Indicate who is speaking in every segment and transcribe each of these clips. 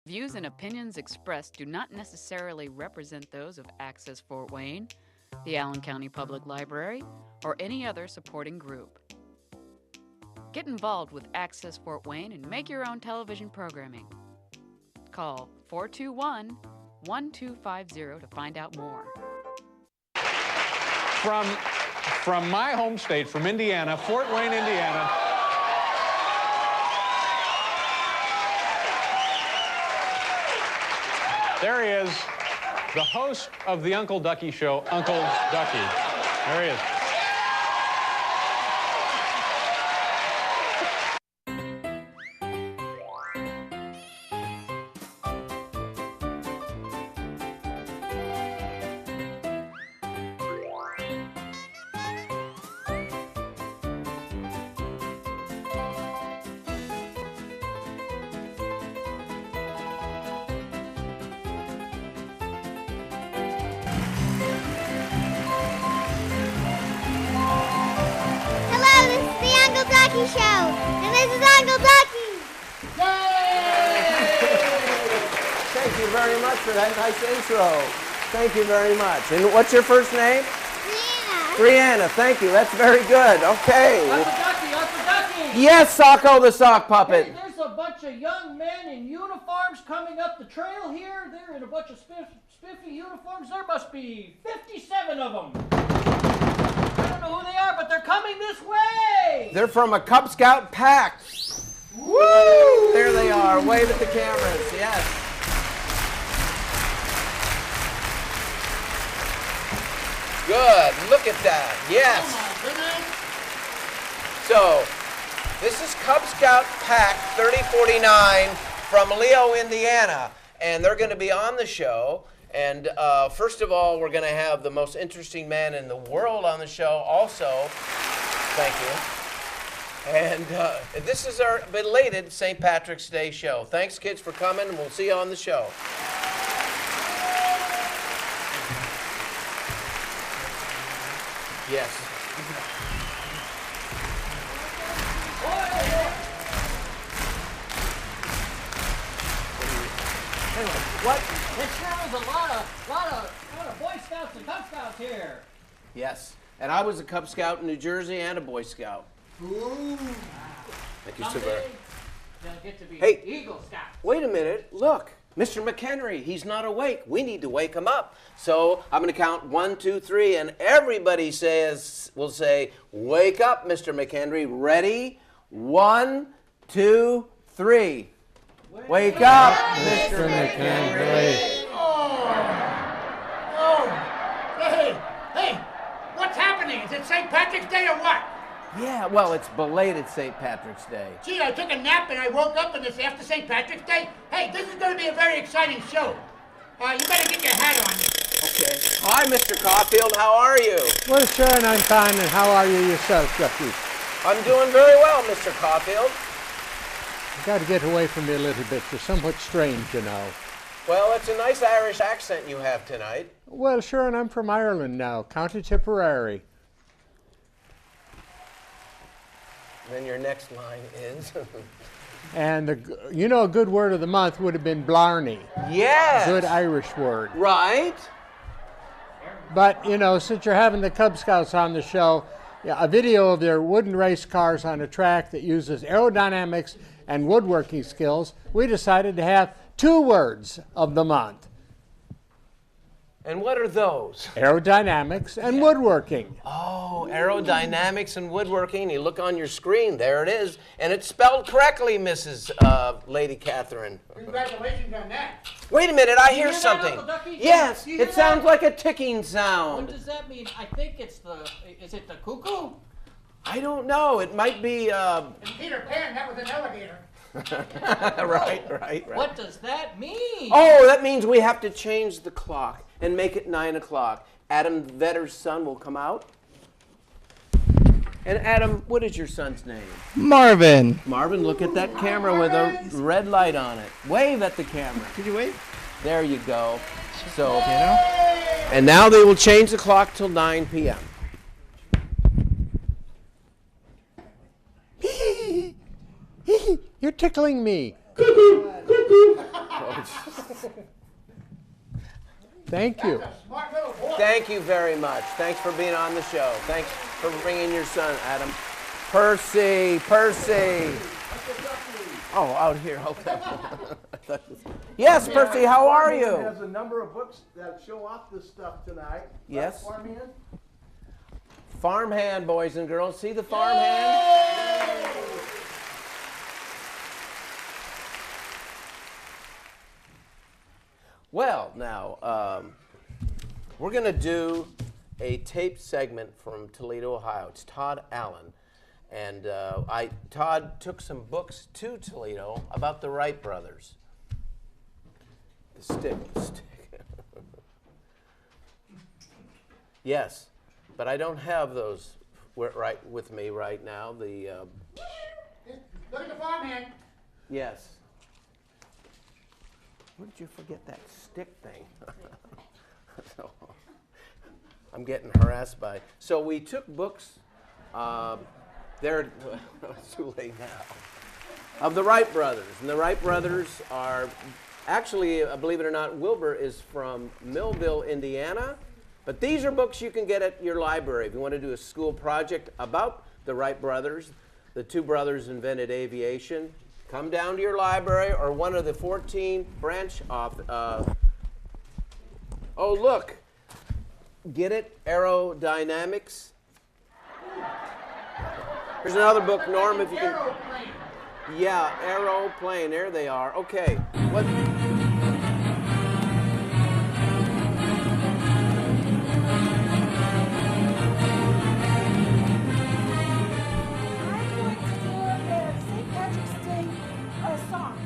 Speaker 1: Views and opinions expressed do not necessarily represent those of Access Fort Wayne, the Allen County Public Library, or any other supporting group. Get involved with Access Fort Wayne and make your own television programming. Call 421-1250 to find out more.
Speaker 2: From my home state, from Indiana, Fort Wayne, Indiana. There he is, the host of the Uncle Ducky Show, Uncle Ducky. There he is.
Speaker 3: Uncle Ducky Show, and this is Uncle Ducky.
Speaker 4: Yay! Thank you very much for that nice intro. Thank you very much. And what's your first name?
Speaker 3: Brianna.
Speaker 4: Brianna, thank you. That's very good. Okay.
Speaker 5: Uncle Ducky, Uncle Ducky.
Speaker 4: Yes, Socko the sock puppet.
Speaker 5: Hey, there's a bunch of young men in uniforms coming up the trail here. They're in a bunch of spiffy uniforms. There must be 57 of them. I don't know who they are, but they're coming this way.
Speaker 4: They're from a Cub Scout pack. Woo! There they are. Wave at the cameras. Yes. Good. Look at that. Yes.
Speaker 5: Oh my goodness.
Speaker 4: So, this is Cub Scout Pack 3049 from Leo, Indiana. And they're going to be on the show. And first of all, we're going to have the most interesting man in the world on the show also. Thank you. And this is our belated St. Patrick's Day show. Thanks, kids, for coming, and we'll see you on the show. Yes. What?
Speaker 5: It sure is a lot of Boy Scouts and Cub Scouts here.
Speaker 4: Yes. And I was a Cub Scout in New Jersey and a Boy Scout.
Speaker 5: Ooh.
Speaker 4: Thank you, sir.
Speaker 5: Someday they'll get to be
Speaker 4: Hey.
Speaker 5: Eagle Scouts.
Speaker 4: Wait a minute. Look. Mr. McHenry, he's not awake. We need to wake him up. So I'm going to count 1, 2, 3, and everybody will say, wake up, Mr. McHenry. Ready? 1, 2, 3. Wake up, Mr. McHenry.
Speaker 6: Oh, hey, what's happening? Is it St. Patrick's Day or what?
Speaker 4: Yeah, well, it's belated St. Patrick's Day.
Speaker 6: Gee, I took a nap and I woke up and it's after St. Patrick's Day. Hey, this is going to be a very exciting show. You better get your hat on.
Speaker 4: Okay. Hi, Mr. Caulfield. How are you?
Speaker 7: Well, sure, and I'm fine. And how are you yourself, Ducky?
Speaker 4: I'm doing very well, Mr. Caulfield.
Speaker 7: You got to get away from me a little bit. You're somewhat strange, you know.
Speaker 4: Well, it's a nice Irish accent you have tonight.
Speaker 7: Well, sure, and I'm from Ireland now, County Tipperary.
Speaker 4: Then your next line is...
Speaker 7: And a good word of the month would have been blarney.
Speaker 4: Yes.
Speaker 7: Good Irish word.
Speaker 4: Right.
Speaker 7: But, since you're having the Cub Scouts on the show, a video of their wooden race cars on a track that uses aerodynamics and woodworking skills, we decided to have 2 words of the month.
Speaker 4: And what are those?
Speaker 7: Aerodynamics and woodworking.
Speaker 4: Oh, aerodynamics and woodworking. You look on your screen, there it is. And it's spelled correctly, Mrs. Lady Catherine.
Speaker 6: Congratulations on that.
Speaker 4: Wait a minute, I hear
Speaker 5: hear that,
Speaker 4: something.
Speaker 5: Uncle Ducky?
Speaker 4: Yes,
Speaker 5: You hear
Speaker 4: it sounds
Speaker 5: that?
Speaker 4: like a ticking sound.
Speaker 5: What does that mean? I think is it the cuckoo?
Speaker 4: I don't know. It might be,
Speaker 6: In Peter Pan, that was an alligator.
Speaker 4: right.
Speaker 5: What does that mean?
Speaker 4: Oh, that means we have to change the clock and make it 9 o'clock. Adam Vetter's son will come out. And Adam, what is your son's name?
Speaker 8: Marvin.
Speaker 4: Marvin, look at that camera with a red light on it. Wave at the camera.
Speaker 8: Could you wave?
Speaker 4: There you go. So, and now they will change the clock till 9 p.m.
Speaker 7: You're tickling me.
Speaker 4: Okay.
Speaker 7: Thank you.
Speaker 6: That's a smart little boy.
Speaker 4: Thank you very much. Thanks for being on the show. Thanks for bringing your son, Adam. Percy. Oh, out here. Okay. Yes, Percy. How are
Speaker 8: Farmhand
Speaker 4: you?
Speaker 8: has a number of books that show off this stuff tonight.
Speaker 4: Yes.
Speaker 8: Right, Farmhand?
Speaker 4: Farmhand, boys and girls. See the farmhand? Well, now, we're going to do a tape segment from Toledo, Ohio. It's Todd Allen. And Todd took some books to Toledo about the Wright brothers. The stick. Yes, but I don't have those right with me right now. The
Speaker 6: Look at the farmhand.
Speaker 4: yes. Where did you forget that stick thing? So, I'm getting harassed by. So we took books. They're it's too late now. Of the Wright brothers, and the Wright brothers are actually, believe it or not, Wilbur is from Millville, Indiana. But these are books you can get at your library if you want to do a school project about the Wright brothers. The two brothers invented aviation. Come down to your library or one of the 14 branch off. Oh, look. Get it? Aerodynamics. Here's another book, Norm, if you can.
Speaker 6: Aeroplane.
Speaker 4: Yeah, aeroplane. There they are. Okay. What?
Speaker 9: I'm going to do a St. Patrick's Day song.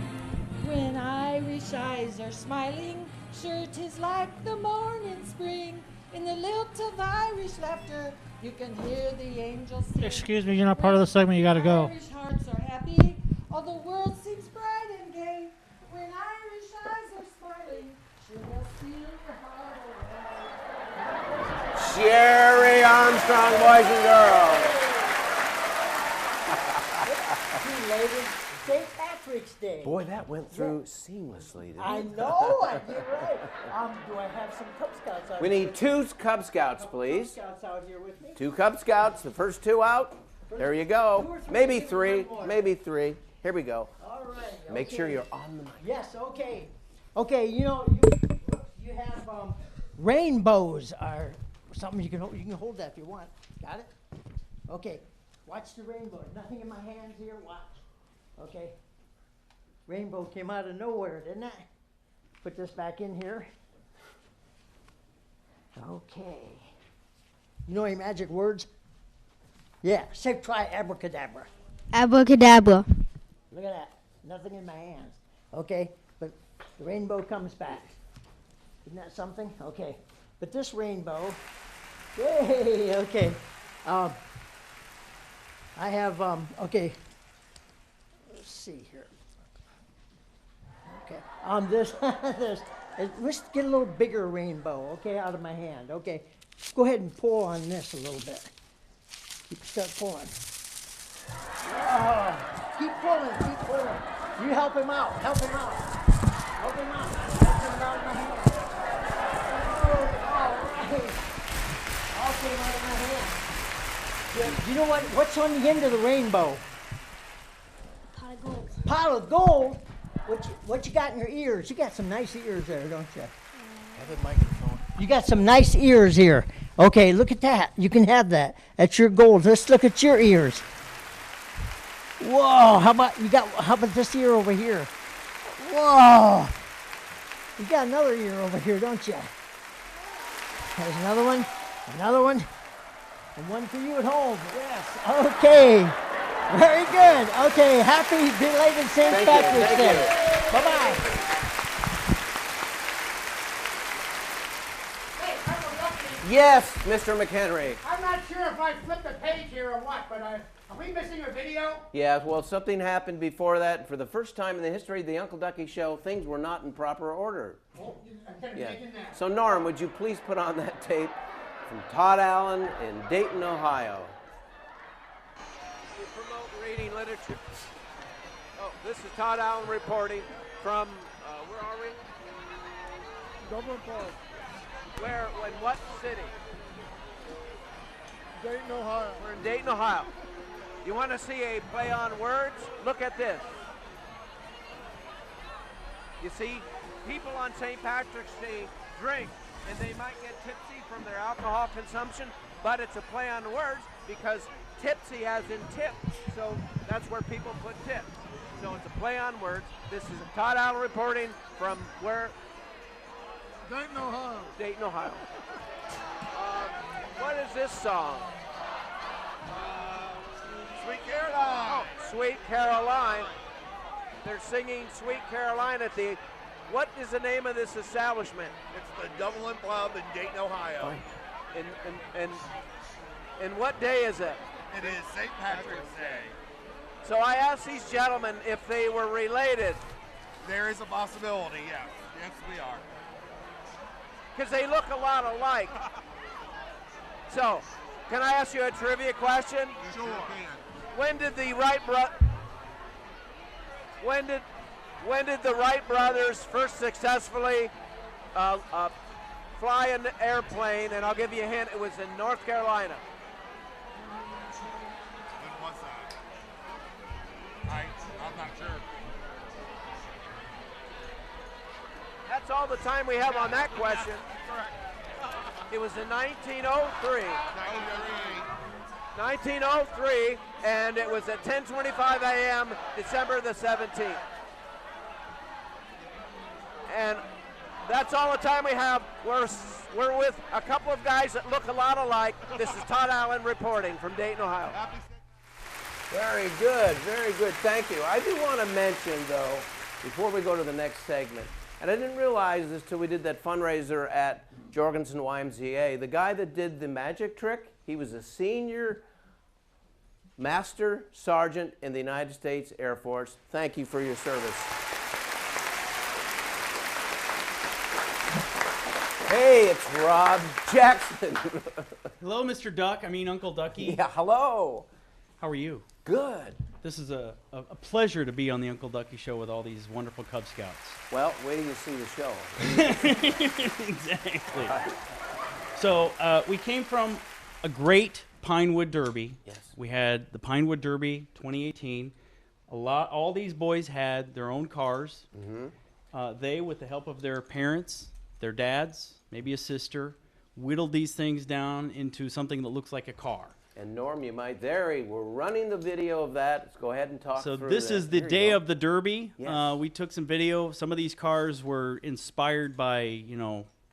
Speaker 9: When Irish eyes are smiling, sure 'tis like the morning spring. In the lilt of Irish laughter, you can hear the angels sing.
Speaker 5: Excuse me, you're not part of the segment. You got to go.
Speaker 9: Irish hearts are happy, all the world seems bright and gay. When Irish eyes are smiling, sure they'll steal your heart away.
Speaker 4: Sherry Armstrong, boys and girls.
Speaker 10: Belated St. Patrick's Day.
Speaker 4: Boy, that went through seamlessly, didn't
Speaker 10: I
Speaker 4: it?
Speaker 10: know, I did right. Do I have some Cub Scouts out
Speaker 4: We
Speaker 10: here?
Speaker 4: need 2 Cub Scouts, please.
Speaker 10: Cub Scouts out here with me?
Speaker 4: 2 Cub Scouts, the first 2 out. There you go.
Speaker 10: 2 or 3,
Speaker 4: Maybe
Speaker 10: maybe
Speaker 4: 3,
Speaker 10: 1 more.
Speaker 4: maybe 3. Here we go.
Speaker 10: All right.
Speaker 4: Make sure
Speaker 10: okay.
Speaker 4: you're on the mic.
Speaker 10: Yes, okay. Okay, you know, you have rainbows are something you can hold that if you want. Got it? Okay. Watch the rainbow. Nothing in my hands here. Watch. Okay. Rainbow came out of nowhere, didn't it? Put this back in here. Okay. You know any magic words? Yeah. Say try abracadabra.
Speaker 3: Abracadabra.
Speaker 10: Look at that. Nothing in my hands. Okay. But the rainbow comes back. Isn't that something? Okay. But this rainbow, yay, okay. I have, okay. Let's see here. Okay. Let's get a little bigger rainbow, okay, out of my hand. Okay. Go ahead and pull on this a little bit. Start pulling. Oh, keep pulling. You help him out. Help him out. Help him out. Get it out of my hand. All right. All came out of my hand. Do you know what's on the end of the rainbow?
Speaker 3: Pot of gold.
Speaker 10: Pot of gold? What you got in your ears? You got some nice ears there, don't you?
Speaker 8: Have a microphone.
Speaker 10: You got some nice ears here. Okay, look at that. You can have that. That's your gold. Let's look at your ears. Whoa, how about this ear over here? Whoa. You got another ear over here, don't you? There's another one, and one for you at home. Yes. Okay. Very good. Okay, happy belated St. Patrick's Day. Bye-bye.
Speaker 6: Hey, Uncle Ducky,
Speaker 4: Yes, Mr. McHenry.
Speaker 6: I'm not sure if I flipped a page here or what, but are we missing a video?
Speaker 4: Yeah, well, something happened before that. For the first time in the history of the Uncle Ducky Show, things were not in proper order.
Speaker 6: Oh, I'm going to
Speaker 4: Yeah.
Speaker 6: imagine that.
Speaker 4: So, Norm, would you please put on that tape from Todd Allen in Dayton, Ohio?
Speaker 11: We promote reading literature. Oh, this is Todd Allen reporting from, where are we?
Speaker 8: Dublin Park.
Speaker 4: Where, in what city?
Speaker 8: Dayton, Ohio.
Speaker 4: We're in Dayton, Ohio. You want to see a play on words? Look at this. You see, people on St. Patrick's Day drink, and they might get tipsy from their alcohol consumption, but it's a play on words because tipsy as in tip, so that's where people put tips. So it's a play on words. This is Todd Allen reporting from where?
Speaker 8: Dayton, Ohio.
Speaker 4: Dayton, Ohio. What is this song?
Speaker 8: Sweet Caroline.
Speaker 4: Oh, Sweet Caroline. They're singing Sweet Caroline at the, what is the name of this establishment?
Speaker 8: It's the Dublin Club in Dayton, Ohio.
Speaker 4: And what day is it?
Speaker 8: It is St. Patrick's Day.
Speaker 4: So I asked these gentlemen if they were related.
Speaker 8: There is a possibility, yes. Yes, we are.
Speaker 4: Because they look a lot alike. So, can I ask you a trivia question?
Speaker 8: Sure.
Speaker 4: When did the Wright brothers first successfully fly an airplane? And I'll give you a hint. It was in North Carolina.
Speaker 8: When was that? I'm not sure.
Speaker 4: That's all the time we have on that question. It was in 1903. 1903, and it was at 10:25 a.m. December the 17th. And that's all the time we have. We're with a couple of guys that look a lot alike. This is Todd Allen reporting from Dayton, Ohio. Very good, very good. Thank you. I do want to mention, though, before we go to the next segment, and I didn't realize this till we did that fundraiser at Jorgensen YMCA, the guy that did the magic trick, he was a senior master sergeant in the United States Air Force. Thank you for your service. Hey, it's Rob Jackson.
Speaker 12: Hello, Mr. Duck. I mean, Uncle Ducky.
Speaker 4: Yeah, hello.
Speaker 12: How are you?
Speaker 4: Good.
Speaker 12: This is a pleasure to be on the Uncle Ducky Show with all these wonderful Cub Scouts.
Speaker 4: Well, wait till you see the show.
Speaker 12: Exactly. So we came from a great Pinewood Derby.
Speaker 4: Yes.
Speaker 12: We had the Pinewood Derby 2018. All these boys had their own cars.
Speaker 4: Mm-hmm.
Speaker 12: They, with the help of their parents, their dads, maybe a sister, whittled these things down into something that looks like a car.
Speaker 4: And Norm, you might, we're running the video of that. Let's go ahead and talk through
Speaker 12: So this is the day of the Derby.
Speaker 4: Yes.
Speaker 12: We took some video. Some of these cars were inspired by,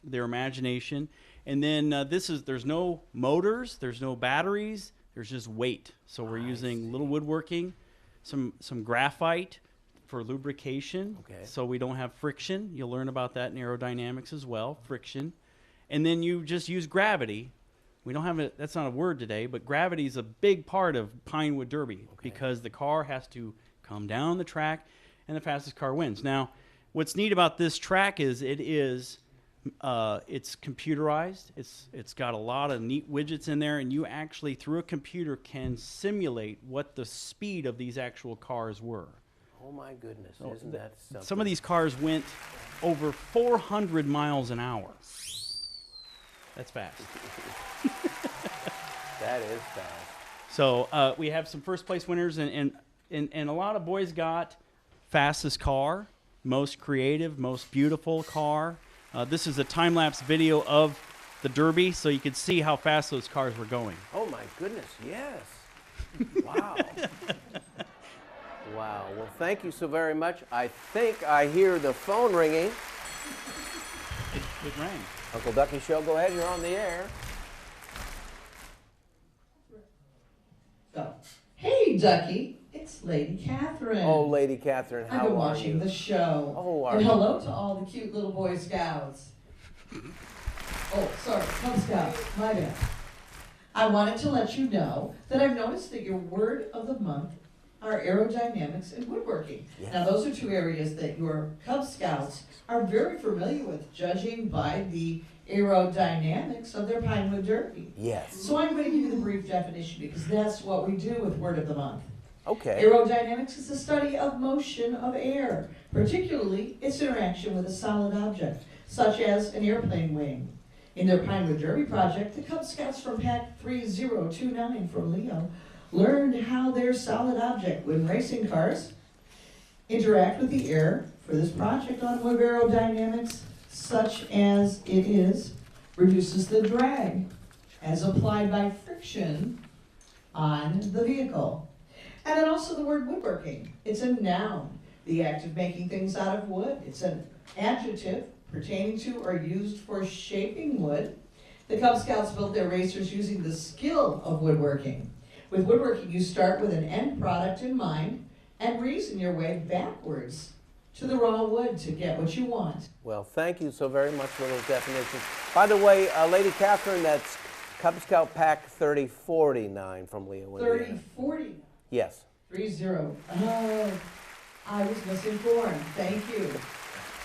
Speaker 12: their imagination. And then there's no motors, there's no batteries, there's just weight. So we're using little woodworking, some graphite for lubrication.
Speaker 4: Okay.
Speaker 12: So we don't have friction. You'll learn about that in aerodynamics as well, friction. And then you just use gravity. We don't have it, that's not a word today, but gravity is a big part of Pinewood Derby because the car has to come down the track and the fastest car wins. Now, what's neat about this track is it's computerized. It's got a lot of neat widgets in there, and you actually, through a computer, can simulate what the speed of these actual cars were.
Speaker 4: Oh my goodness, isn't that something?
Speaker 12: Some of these cars went over 400 miles an hour. That's fast.
Speaker 4: That is fast.
Speaker 12: So we have some first place winners, and a lot of boys got fastest car, most creative, most beautiful car. This is a time-lapse video of the Derby, so you could see how fast those cars were going.
Speaker 4: Oh my goodness, yes. Wow. Wow. Well, thank you so very much. I think I hear the phone ringing.
Speaker 12: It rang.
Speaker 4: Uncle Ducky Show, go ahead. You're on the air.
Speaker 13: Hey, Ducky. It's Lady Catherine.
Speaker 4: Oh, Lady Catherine, how
Speaker 13: I've been
Speaker 4: are
Speaker 13: watching
Speaker 4: you?
Speaker 13: the show.
Speaker 4: Oh, are
Speaker 13: and
Speaker 4: you?
Speaker 13: hello to all the cute little Boy Scouts. Oh, sorry, Cub Scouts. My bad. I wanted to let you know that I've noticed that your word of the month are aerodynamics and woodworking.
Speaker 4: Yes.
Speaker 13: Now, those are two areas that your Cub Scouts are very familiar with, judging by the aerodynamics of their Pinewood Derby.
Speaker 4: Yes.
Speaker 13: So I'm going to give you the brief definition because that's what we do with Word of the Month.
Speaker 4: Okay.
Speaker 13: Aerodynamics is the study of motion of air, particularly its interaction with a solid object, such as an airplane wing. In their Pinewood Derby project, the Cub Scouts from Pack 3029 from Leo learned how their solid object, when racing cars, interact with the air. For this project, automotive aerodynamics, such as it is, reduces the drag as applied by friction on the vehicle. And then also the word woodworking. It's a noun, the act of making things out of wood. It's an adjective pertaining to or used for shaping wood. The Cub Scouts built their racers using the skill of woodworking. With woodworking, you start with an end product in mind and reason your way backwards to the raw wood to get what you want.
Speaker 4: Well, thank you so very much for those definitions. By the way, Lady Catherine, that's Cub Scout Pack 3049 from Leo, Indiana.
Speaker 13: 3040.
Speaker 4: Yes.
Speaker 13: 30. Oh, I was misinformed. Thank you.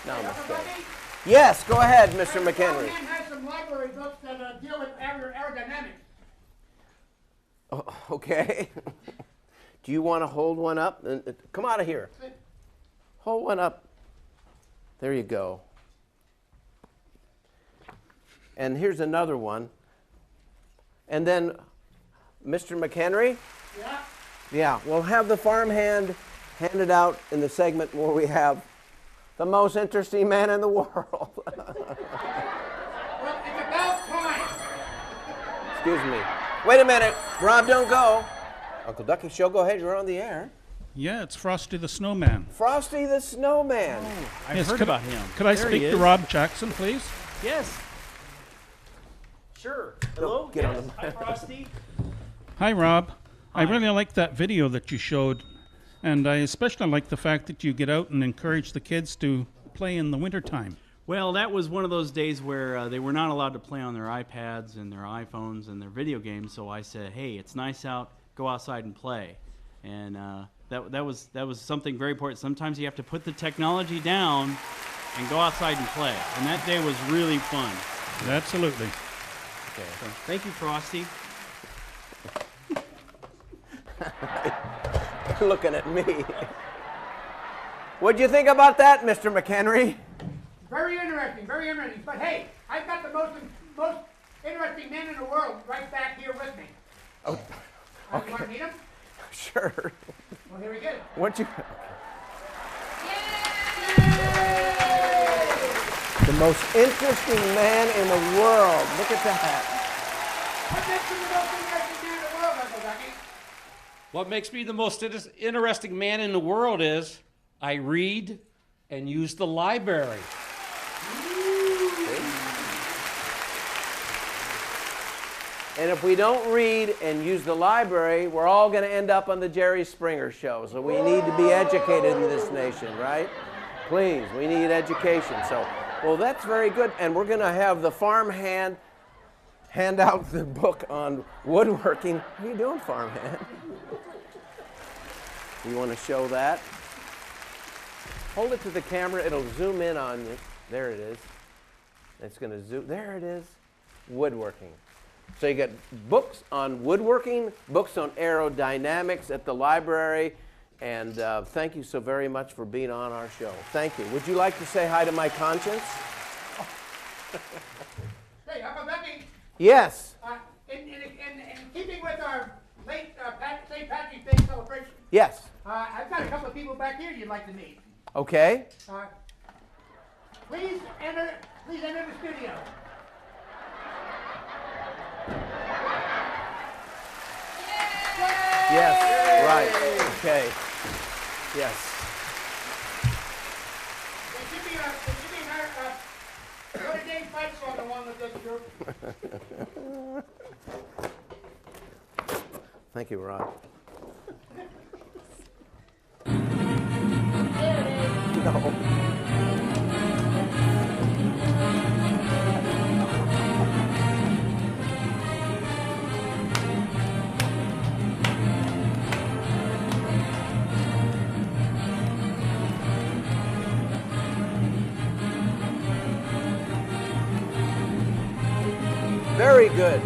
Speaker 4: No,
Speaker 6: Hey, Uncle
Speaker 4: mistake.
Speaker 6: Ducky?
Speaker 4: Yes, go ahead, Mr.
Speaker 6: Our
Speaker 4: McHenry.
Speaker 6: man has some library books that deal with aerodynamics.
Speaker 4: Oh, okay. Do you want to hold one up? Come out of here. Hold one up. There you go. And here's another one. And then, Mr. McHenry?
Speaker 6: Yeah?
Speaker 4: Yeah, we'll have the farmhand handed out in the segment where we have the most interesting man in the world.
Speaker 6: Well, it's about time.
Speaker 4: Excuse me. Wait a minute. Rob, don't go. Uncle Ducky Show, go ahead. You're on the air.
Speaker 8: Yeah, it's Frosty the Snowman.
Speaker 4: Frosty the Snowman.
Speaker 12: I've heard about him.
Speaker 8: Could I
Speaker 12: There
Speaker 8: speak
Speaker 12: he
Speaker 8: to
Speaker 12: is.
Speaker 8: Rob Jackson, please?
Speaker 12: Yes. Sure. Hello.
Speaker 4: Get on
Speaker 12: Yes.
Speaker 4: the-
Speaker 12: Hi, Frosty.
Speaker 8: Hi, Rob. I
Speaker 12: Hi.
Speaker 8: really like that video that you showed, and I especially like the fact that you get out and encourage the kids to play in the wintertime.
Speaker 12: Well, that was one of those days where they were not allowed to play on their iPads and their iPhones and their video games. So I said, "Hey, it's nice out. Go outside and play." And that was something very important. Sometimes you have to put the technology down and go outside and play. And that day was really fun.
Speaker 8: Absolutely.
Speaker 12: Okay. So thank you, Frosty.
Speaker 4: Looking at me. What'd you think about that, Mr. McHenry?
Speaker 6: Very interesting, very interesting. But hey, I've got the most interesting man in the world right back here with me.
Speaker 4: Oh,
Speaker 6: You want to meet him?
Speaker 4: sure.
Speaker 6: Well, here we go.
Speaker 4: What you? The most interesting man in the world. Look at that.
Speaker 6: What makes you the most interesting man in the world, Uncle Ducky?
Speaker 5: What makes me the most interesting man in the world is I read and use the library.
Speaker 4: And if we don't read and use the library, we're all going to end up on the Jerry Springer show. So we need to be educated in this nation, right? Please, we need education. So, well, that's very good. And we're going to have the farmhand hand out the book on woodworking. How you doing, farmhand? You want to show that? Hold it to the camera. It'll zoom in on you. There it is. It's going to zoom. There it is. Woodworking. So you get books on woodworking, books on aerodynamics at the library, and thank you so very much for being on our show. Thank you. Would you like to say hi to my conscience?
Speaker 6: Hey, Uncle Ducky.
Speaker 4: Yes.
Speaker 6: In keeping with our late St. Patrick's Day celebration,
Speaker 4: Yes.
Speaker 6: I've got a couple of people back here you'd like to meet.
Speaker 4: Okay.
Speaker 6: Please enter the studio.
Speaker 4: Yes. Right. Okay. Yes.
Speaker 6: There should be a Notre Dame fight song along with this group.
Speaker 4: Thank you, Rob. No. Very good.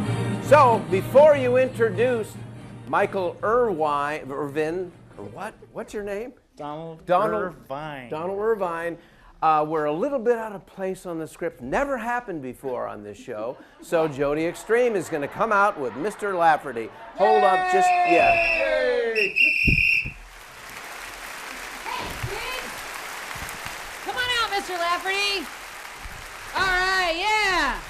Speaker 4: So, before you introduce Michael Irvin, or what? What's your name?
Speaker 14: Donald
Speaker 4: Irvine. Donald Irvine. We're a little bit out of place on the script. Never happened before on this show. So Jody Extreme is going to come out with Mr. Lafferty. Hold up, just, yeah.
Speaker 15: Hey, kids! Come on out, Mr. Lafferty. All right, yeah.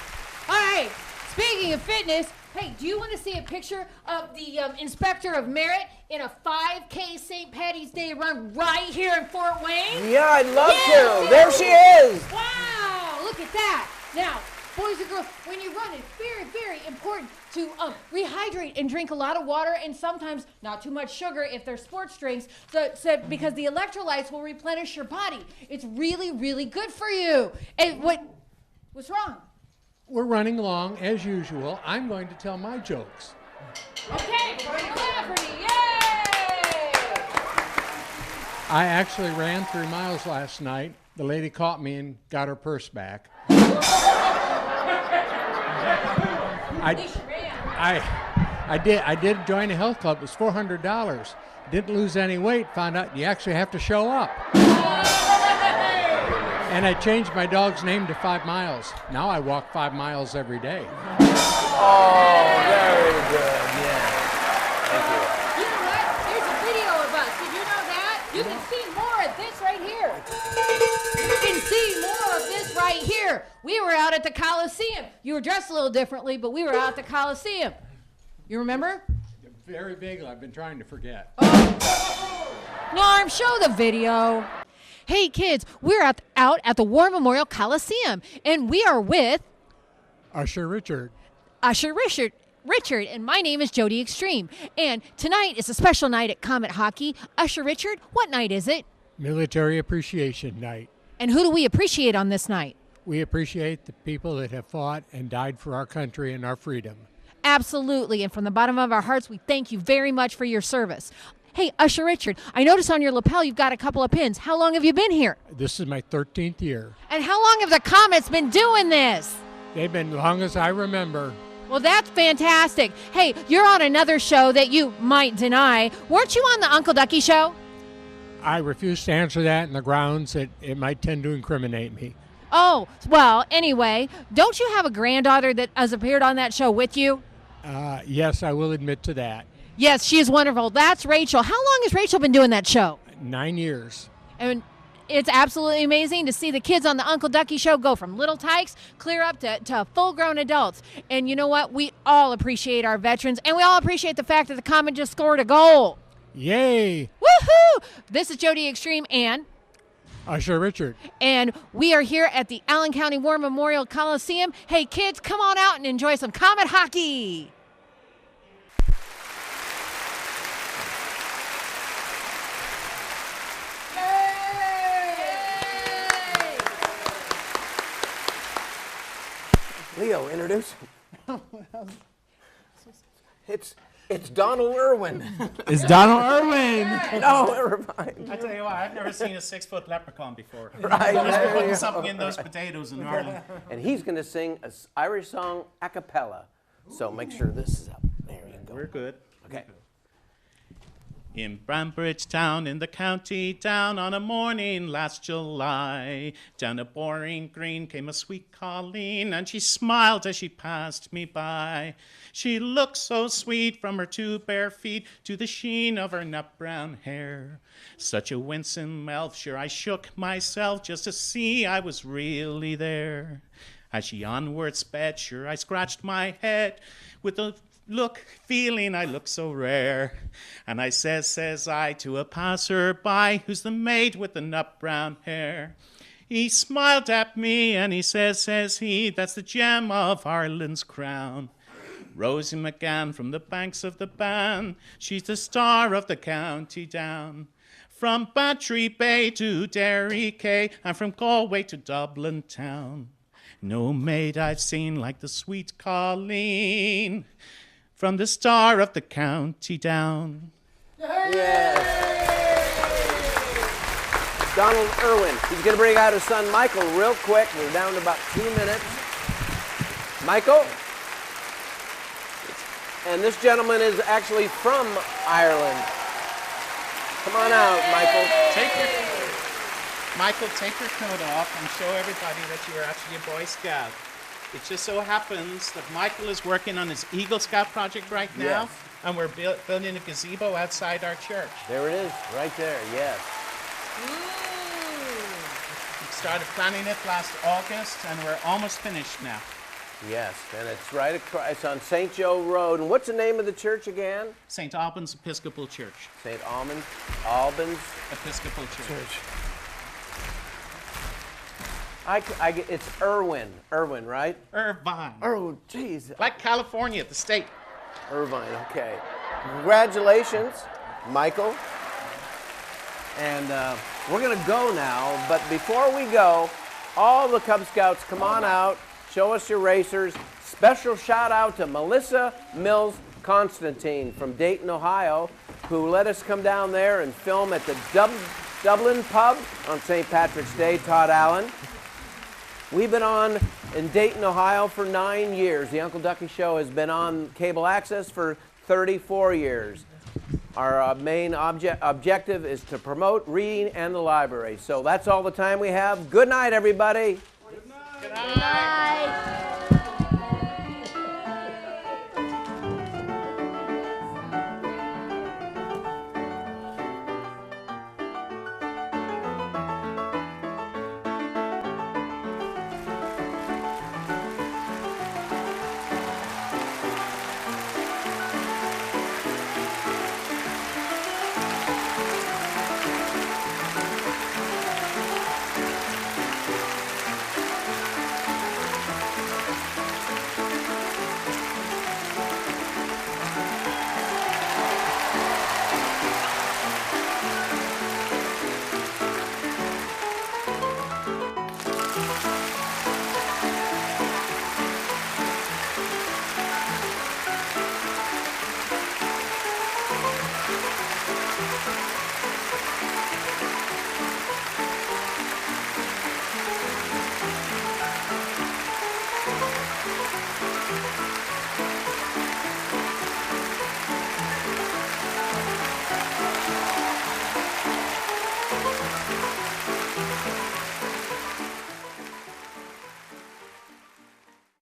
Speaker 15: All right, speaking of fitness, hey, do you want to see a picture of the Inspector of Merit in a 5K St. Patty's Day run right here in Fort Wayne?
Speaker 4: Yeah, I'd love to. There she is.
Speaker 15: Wow, look at that. Now, boys and girls, when you run, it's very, very important to rehydrate and drink a lot of water and sometimes not too much sugar if they're sports drinks, because the electrolytes will replenish your body. It's really, really good for you. And what's wrong?
Speaker 7: We're running along as usual. I'm going to tell my jokes.
Speaker 15: Okay, Lafferty, yay!
Speaker 7: I actually ran 3 miles last night. The lady caught me and got her purse back. I did join a health club. It was $400. Didn't lose any weight. Found out you actually have to show up. And I changed my dog's name to 5 miles. Now I walk 5 miles every day.
Speaker 4: Oh, very good. Yeah. Thank you.
Speaker 15: You know what? There's a video of us. Did you know that? You can see more of this right here. You can see more of this right here. We were out at the Coliseum. You were dressed a little differently, but we were out at the Coliseum. You remember?
Speaker 7: Very vaguely. I've been trying to forget.
Speaker 15: Norm, show the video. Hey kids, we're out at the War Memorial Coliseum, and we are with
Speaker 7: Usher Richard.
Speaker 15: Richard, and my name is Jody Extreme. And tonight is a special night at Comet Hockey. Usher Richard, what night is it?
Speaker 7: Military Appreciation Night.
Speaker 15: And who do we appreciate on this night?
Speaker 7: We appreciate the people that have fought and died for our country and our freedom.
Speaker 15: Absolutely, and from the bottom of our hearts, we thank you very much for your service. Hey, Usher Richard, I noticed on your lapel you've got a couple of pins. How long have you been here?
Speaker 7: This is my 13th year.
Speaker 15: And how long have the Comets been doing this?
Speaker 7: They've been long as I remember.
Speaker 15: Well, that's fantastic. Hey, you're on another show that you might deny. Weren't you on the Uncle Ducky Show?
Speaker 7: I refuse to answer that on the grounds that it might tend to incriminate me.
Speaker 15: Oh, well, anyway, don't you have a granddaughter that has appeared on that show with you?
Speaker 7: Yes, I will admit to that.
Speaker 15: Yes, she is wonderful. That's Rachel. How long has Rachel been doing that show?
Speaker 7: 9 years.
Speaker 15: And it's absolutely amazing to see the kids on the Uncle Ducky Show go from little tykes clear up to full-grown adults. And you know what? We all appreciate our veterans, and we all appreciate the fact that the Comet just scored a goal.
Speaker 7: Yay!
Speaker 15: Woohoo! This is Jody Extreme and
Speaker 7: Usher Richard.
Speaker 15: And we are here at the Allen County War Memorial Coliseum. Hey, kids, come on out and enjoy some Comet hockey.
Speaker 4: Leo, introduce him. It's Donald Irwin.
Speaker 14: It's Donald Irwin.
Speaker 4: No, Irvine.
Speaker 14: I tell you what, I've never seen a 6-foot leprechaun before.
Speaker 4: Right.
Speaker 14: Must be putting something in those potatoes in Ireland.
Speaker 4: And he's going to sing an Irish song a cappella. So make sure this is up. There you go.
Speaker 14: We're good.
Speaker 4: Okay.
Speaker 12: In Brambridge town in the county down on a morning last July, down a boring green came a sweet Colleen, and she smiled as she passed me by. She looked so sweet from her 2 bare feet to the sheen of her nut brown hair. Such a winsome elf, sure I shook myself just to see I was really there. As she onward sped, sure I scratched my head with a look, feeling I look so rare. And I says I to a passer-by, who's the maid with the nut brown hair. He smiled at me and he says he, that's the gem of Ireland's crown. Rosie McGann from the banks of the Bann, she's the star of the county down. From Bantry Bay to Derry Quay, and from Galway to Dublin town. No maid I've seen like the sweet Colleen, from the star of the county down.
Speaker 4: Yes. Donald Irwin. He's going to bring out his son Michael real quick. We're down to about 2 minutes. Michael? And this gentleman is actually from Ireland. Come on out, Michael.
Speaker 14: Michael, take your coat off and show everybody that you are actually a Boy Scout. It just so happens that Michael is working on his Eagle Scout project right now,
Speaker 4: Yes.
Speaker 14: and we're building a gazebo outside our church.
Speaker 4: There it is, right there, yes.
Speaker 14: We started planning it last August, and we're almost finished now.
Speaker 4: Yes, and it's right across, it's on St. Joe Road. And what's the name of the church again?
Speaker 14: St. Albans Episcopal Church.
Speaker 4: St. Albans
Speaker 14: Episcopal Church.
Speaker 4: It's Irwin, right?
Speaker 14: Irvine.
Speaker 4: Oh, geez.
Speaker 14: Like California, the state.
Speaker 4: Irvine, okay. Congratulations, Michael. And we're going to go now, but before we go, all the Cub Scouts, come on out, show us your racers. Special shout out to Melissa Mills Constantine from Dayton, Ohio, who let us come down there and film at the Dublin Pub on St. Patrick's Day, Todd Allen. We've been on in Dayton, Ohio for 9 years. The Uncle Ducky Show has been on cable access for 34 years. Our main objective is to promote reading and the library. So that's all the time we have. Good night, everybody.
Speaker 14: Good night.
Speaker 3: Bye.